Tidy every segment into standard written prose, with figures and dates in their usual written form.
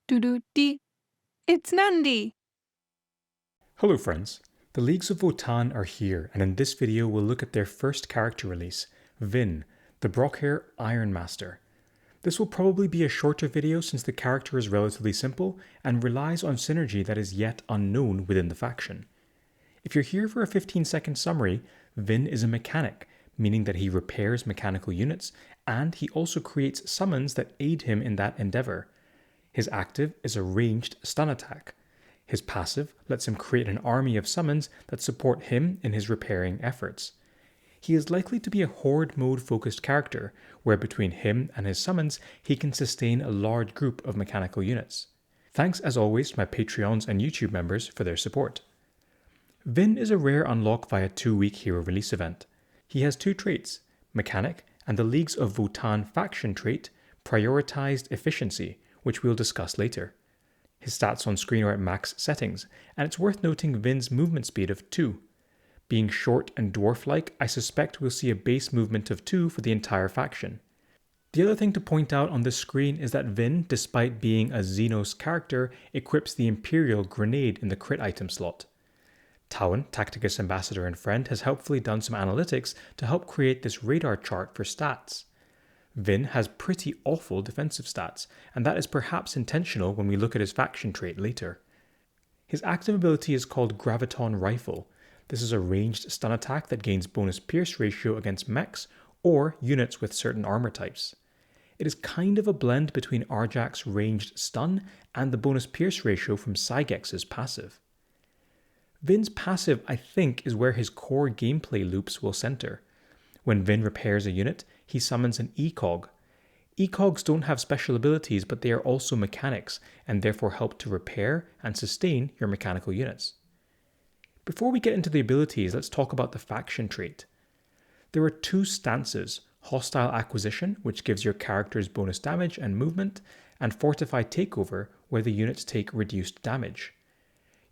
Doo-doo-dee. It's Nandi! Hello friends, the Leagues of Votann are here, and in this video we'll look at their first character release, Vynn, the Brokhyr Iron Master. This will probably be a shorter video since the character is relatively simple and relies on synergy that is yet unknown within the faction. If you're here for a 15-second summary, Vynn is a mechanic, meaning that he repairs mechanical units, and he also creates summons that aid him in that endeavor. His active is a ranged stun attack. His passive lets him create an army of summons that support him in his repairing efforts. He is likely to be a horde mode focused character, where between him and his summons he can sustain a large group of mechanical units. Thanks as always to my Patreons and YouTube members for their support. Vynn is a rare unlock via 2-week hero release event. He has 2 traits, Mechanic and the Leagues of Votann faction trait, Prioritized Efficiency, which we'll discuss later. His stats on screen are at max settings, and it's worth noting Vynn's movement speed of 2. Being short and dwarf-like, I suspect we'll see a base movement of 2 for the entire faction. The other thing to point out on this screen is that Vynn, despite being a Xenos character, equips the Imperial Grenade in the crit item slot. Tauan, Tacticus Ambassador and friend, has helpfully done some analytics to help create this radar chart for stats. Vynn has pretty awful defensive stats, and that is perhaps intentional when we look at his faction trait later. His active ability is called Graviton Rifle. This is a ranged stun attack that gains bonus pierce ratio against mechs or units with certain armor types. It is kind of a blend between Arjak's ranged stun and the bonus pierce ratio from Cygex's passive. Vynn's passive, I think, is where his core gameplay loops will center. When Vynn repairs a unit, he summons an ECOG. ECOGs don't have special abilities, but they are also mechanics, and therefore help to repair and sustain your mechanical units. Before we get into the abilities, let's talk about the faction trait. There are 2 stances, Hostile Acquisition, which gives your characters bonus damage and movement, and Fortified Takeover, where the units take reduced damage.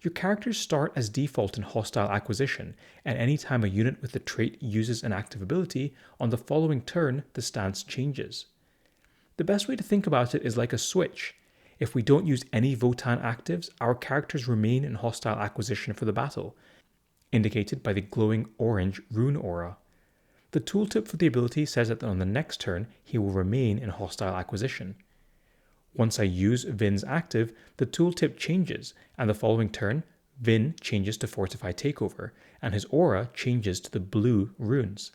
Your characters start as default in Hostile Acquisition, and anytime a unit with the trait uses an active ability, on the following turn the stance changes. The best way to think about it is like a switch. If we don't use any Votann actives, our characters remain in Hostile Acquisition for the battle, indicated by the glowing orange rune aura. The tooltip for the ability says that on the next turn he will remain in Hostile Acquisition. Once I use Vynn's active, the tooltip changes, and the following turn, Vynn changes to Fortified Takeover, and his aura changes to the blue runes.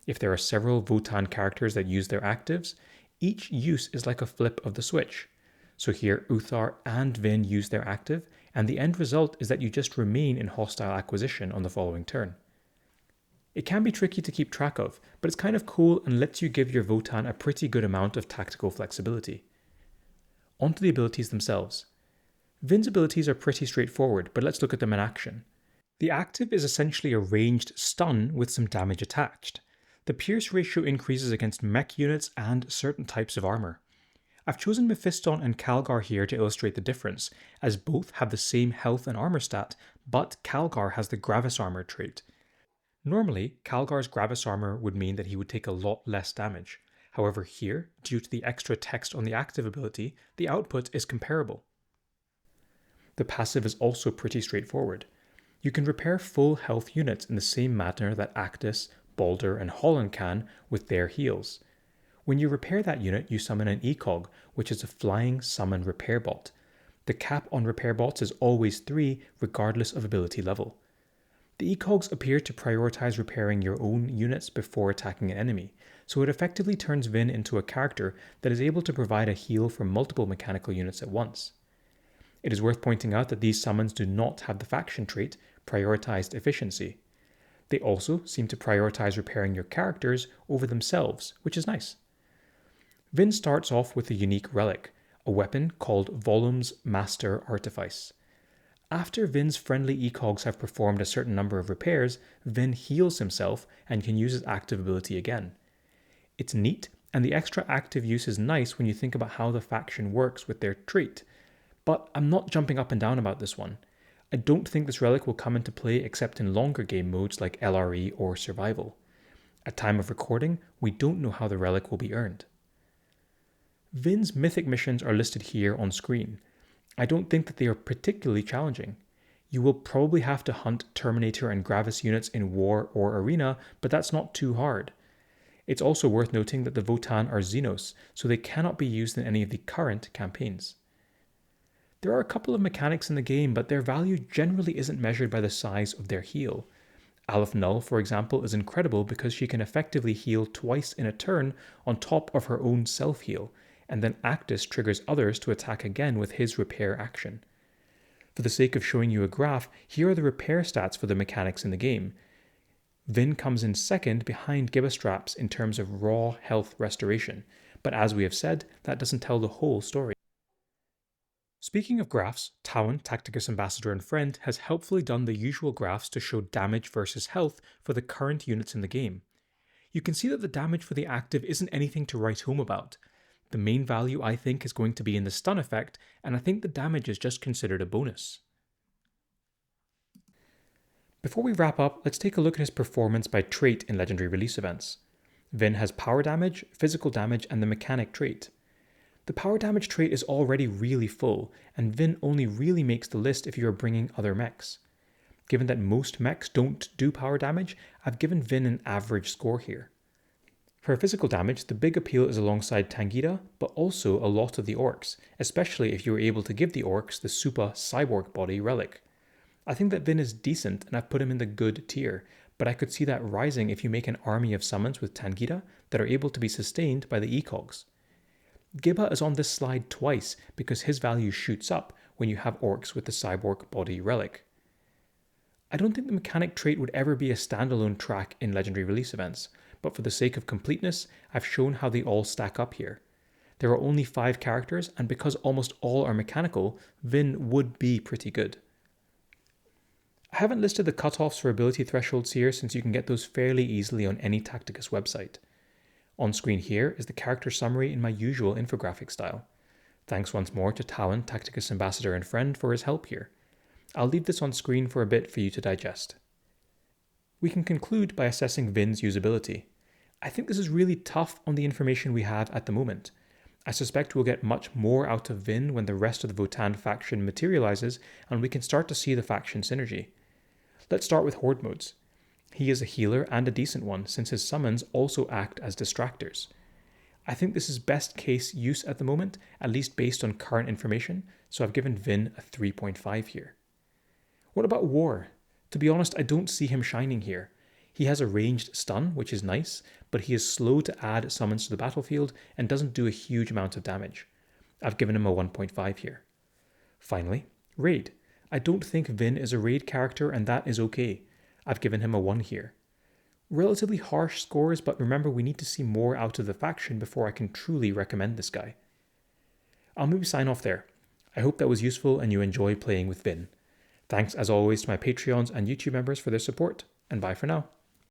If there are several Votann characters that use their actives, each use is like a flip of the switch. So here Uthar and Vynn use their active, and the end result is that you just remain in Hostile Acquisition on the following turn. It can be tricky to keep track of, but it's kind of cool and lets you give your Votann a pretty good amount of tactical flexibility. Onto the abilities themselves. Vynn's abilities are pretty straightforward, but let's look at them in action. The active is essentially a ranged stun with some damage attached. The pierce ratio increases against mech units and certain types of armor. I've chosen Mephiston and Calgar here to illustrate the difference, as both have the same health and armor stat, but Calgar has the Gravis armor trait. Normally, Calgar's Gravis armor would mean that he would take a lot less damage. However, here, due to the extra text on the active ability, the output is comparable. The passive is also pretty straightforward. You can repair full health units in the same manner that Actus, Balder, and Holland can with their heals. When you repair that unit, you summon an ECOG, which is a flying summon repair bot. The cap on repair bots is always 3, regardless of ability level. The ECOGs appear to prioritize repairing your own units before attacking an enemy, so it effectively turns Vynn into a character that is able to provide a heal for multiple mechanical units at once. It is worth pointing out that these summons do not have the faction trait, Prioritized Efficiency. They also seem to prioritize repairing your characters over themselves, which is nice. Vynn starts off with a unique relic, a weapon called Volum's Master Artifice. After Vynn's friendly ECOGs have performed a certain number of repairs, Vynn heals himself and can use his active ability again. It's neat, and the extra active use is nice when you think about how the faction works with their trait, but I'm not jumping up and down about this one. I don't think this relic will come into play except in longer game modes like LRE or Survival. At time of recording, we don't know how the relic will be earned. Vynn's Mythic Missions are listed here on screen. I don't think that they are particularly challenging. You will probably have to hunt Terminator and Gravis units in War or Arena, but that's not too hard. It's also worth noting that the Votann are Xenos, so they cannot be used in any of the current campaigns. There are a couple of mechanics in the game, but their value generally isn't measured by the size of their heal. Aleph Null, for example, is incredible because she can effectively heal twice in a turn on top of her own self-heal, and then Actus triggers others to attack again with his repair action. For the sake of showing you a graph, here are the repair stats for the mechanics in the game. Vynn comes in second behind Gibastraps in terms of raw health restoration, but as we have said, that doesn't tell the whole story. Speaking of graphs, Talon, Tacticus Ambassador and Friend has helpfully done the usual graphs to show damage versus health for the current units in the game. You can see that the damage for the active isn't anything to write home about. The main value I think is going to be in the stun effect, and I think the damage is just considered a bonus. Before we wrap up, let's take a look at his performance by trait in legendary release events. Vynn has power damage, physical damage, and the mechanic trait. The power damage trait is already really full, and Vynn only really makes the list if you are bringing other mechs. Given that most mechs don't do power damage, I've given Vynn an average score here. For physical damage, the big appeal is alongside Tangita, but also a lot of the orcs, especially if you are able to give the orcs the super cyborg body Relic. I think that Vynn is decent and I've put him in the good tier, but I could see that rising if you make an army of summons with Tangita that are able to be sustained by the ecogs. Giba is on this slide twice because his value shoots up when you have orcs with the cyborg body Relic. I don't think the mechanic trait would ever be a standalone track in legendary release events, but for the sake of completeness, I've shown how they all stack up here. There are only 5 characters, and because almost all are mechanical, Vynn would be pretty good. I haven't listed the cutoffs for ability thresholds here since you can get those fairly easily on any Tacticus website. On screen here is the character summary in my usual infographic style. Thanks once more to Talon, Tacticus Ambassador and Friend for his help here. I'll leave this on screen for a bit for you to digest. We can conclude by assessing Vynn's usability. I think this is really tough on the information we have at the moment. I suspect we'll get much more out of Vynn when the rest of the Votann faction materializes and we can start to see the faction synergy. Let's start with Horde modes. He is a healer and a decent one since his summons also act as distractors. I think this is best case use at the moment, at least based on current information, so I've given Vynn a 3.5 here. What about War? To be honest, I don't see him shining here. He has a ranged stun, which is nice, but he is slow to add summons to the battlefield and doesn't do a huge amount of damage. I've given him a 1.5 here. Finally, Raid. I don't think Vynn is a raid character and that is okay. I've given him a 1 here. Relatively harsh scores, but remember we need to see more out of the faction before I can truly recommend this guy. I'll maybe sign off there. I hope that was useful and you enjoy playing with Vynn. Thanks as always to my Patreons and YouTube members for their support, and bye for now.